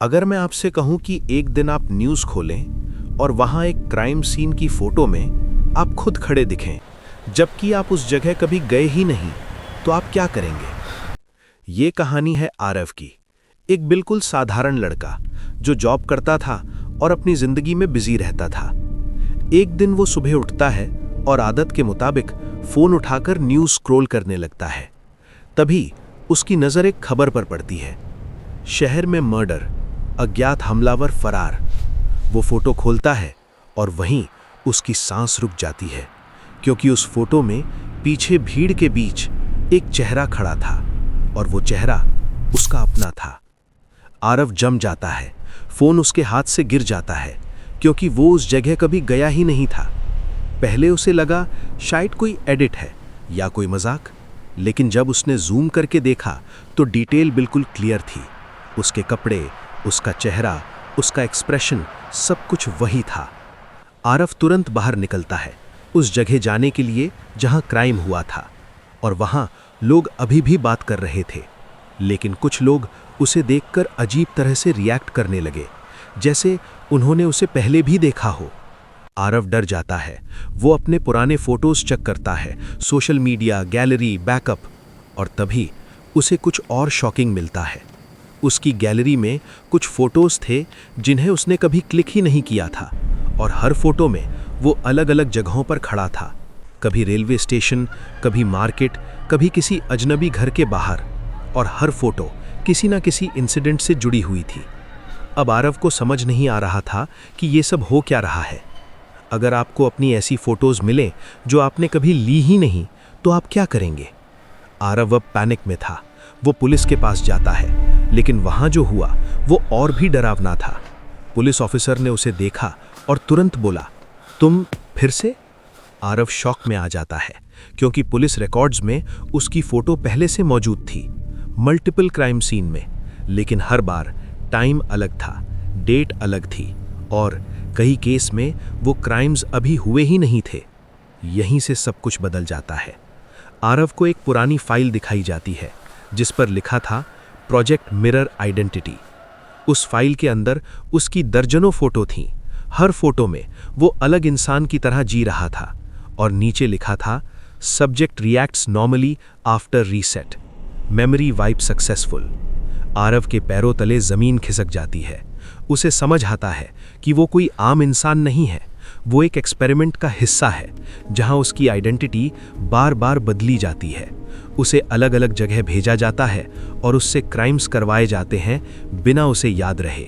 अगर मैं आपसे कहूं कि एक दिन आप न्यूज़ खोलें और वहां एक क्राइम सीन की फोटो में आप खुद खड़े दिखें, जबकि आप उस जगह कभी गए ही नहीं, तो आप क्या करेंगे? ये कहानी है आरव की, एक बिल्कुल साधारण लड़का जो जॉब करता था और अपनी जिंदगी में बिजी रहता था। एक दिन वो सुबह उठता है और आदत के मुताबिक फोन उठाकर न्यूज़ स्क्रॉल करने लगता है। तभी उसकी नज़र एक खबर पर पड़ती है, शहर में मर्डर, अज्ञात हमलावर फरार। वो फोटो खोलता है और वहीं उसकी सांस रुक जाती है, क्योंकि उस फोटो में पीछे भीड़ के बीच एक चेहरा खड़ा था और वो चेहरा उसका अपना था। आरव जम जाता है, फोन उसके हाथ से गिर जाता है, क्योंकि वो उस जगह कभी गया ही नहीं था। पहले उसे लगा शायद कोई एडिट है या कोई मजाक, लेकिन जब उसने जूम करके देखा तो डिटेल बिल्कुल क्लियर थी। उसके कपड़े, उसका चेहरा, उसका एक्सप्रेशन, सब कुछ वही था। आरव तुरंत बाहर निकलता है, उस जगह जाने के लिए जहां क्राइम हुआ था, और वहां लोग अभी भी बात कर रहे थे। लेकिन कुछ लोग उसे देखकर अजीब तरह से रिएक्ट करने लगे, जैसे उन्होंने उसे पहले भी देखा हो। आरव डर जाता है। वो अपने पुराने फोटोज चेक करता है, सोशल मीडिया, गैलरी, बैकअप, और तभी उसे कुछ और शॉकिंग मिलता है। उसकी गैलरी में कुछ फोटोज थे जिन्हें उसने कभी क्लिक ही नहीं किया था, और हर फोटो में वो अलग अलग जगहों पर खड़ा था। कभी रेलवे स्टेशन, कभी मार्केट, कभी किसी अजनबी घर के बाहर, और हर फोटो किसी न किसी इंसिडेंट से जुड़ी हुई थी। अब आरव को समझ नहीं आ रहा था कि ये सब हो क्या रहा है। अगर आपको अपनी ऐसी फोटोज मिलें जो आपने कभी ली ही नहीं, तो आप क्या करेंगे? आरव अब पैनिक में था। वो पुलिस के पास जाता है, लेकिन वहां जो हुआ वो और भी डरावना था। पुलिस ऑफिसर ने उसे देखा और तुरंत बोला, तुम फिर से? आरव शॉक में आ जाता है, क्योंकि पुलिस रिकॉर्ड्स में उसकी फोटो पहले से मौजूद थी, मल्टीपल क्राइम सीन में, लेकिन हर बार टाइम अलग था, डेट अलग थी, और कई केस में वो क्राइम्स अभी हुए ही नहीं थे। यहीं से सब कुछ बदल जाता है। आरव को एक पुरानी फाइल दिखाई जाती है जिस पर लिखा था प्रोजेक्ट मिरर आइडेंटिटी। उस फाइल के अंदर उसकी दर्जनों फोटो थीं। हर फोटो में वो अलग इंसान की तरह जी रहा था, और नीचे लिखा था subject reacts normally after reset, memory wipe successful. Aarav के पैरों तले जमीन खिसक जाती है। उसे समझ आता है कि वो कोई आम इंसान नहीं है, वो एक एक्सपेरिमेंट का हिस्सा है जहां उसकी आइडेंटिटी बार बार बदली जाती है। उसे अलग अलग जगह भेजा जाता है और उससे क्राइम्स करवाए जाते हैं बिना उसे याद रहे,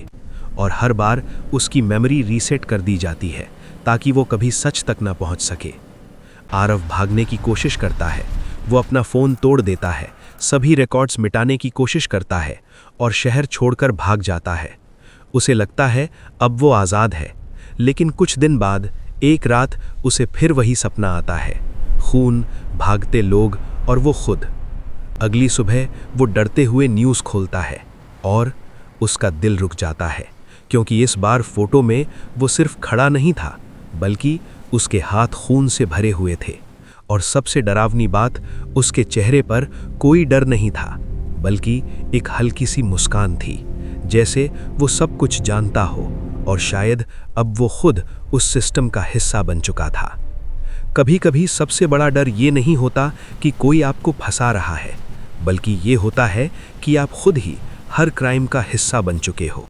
और हर बार उसकी मेमोरी रीसेट कर दी जाती है ताकि वो कभी सच तक ना पहुंच सके। आरव भागने की कोशिश करता है। वो अपना फ़ोन तोड़ देता है, सभी रिकॉर्ड्स मिटाने की कोशिश करता है और शहर छोड़कर भाग जाता है। उसे लगता है अब वो आज़ाद है, लेकिन कुछ दिन बाद एक रात उसे फिर वही सपना आता है, खून, भागते लोग और वो खुद। अगली सुबह वो डरते हुए न्यूज़ खोलता है और उसका दिल रुक जाता है, क्योंकि इस बार फोटो में वो सिर्फ खड़ा नहीं था, बल्कि उसके हाथ खून से भरे हुए थे। और सबसे डरावनी बात, उसके चेहरे पर कोई डर नहीं था, बल्कि एक हल्की सी मुस्कान थी, जैसे वो सब कुछ जानता हो और शायद अब वो खुद उस सिस्टम का हिस्सा बन चुका था। कभी कभी सबसे बड़ा डर ये नहीं होता कि कोई आपको फंसा रहा है, बल्कि ये होता है कि आप खुद ही हर क्राइम का हिस्सा बन चुके हो।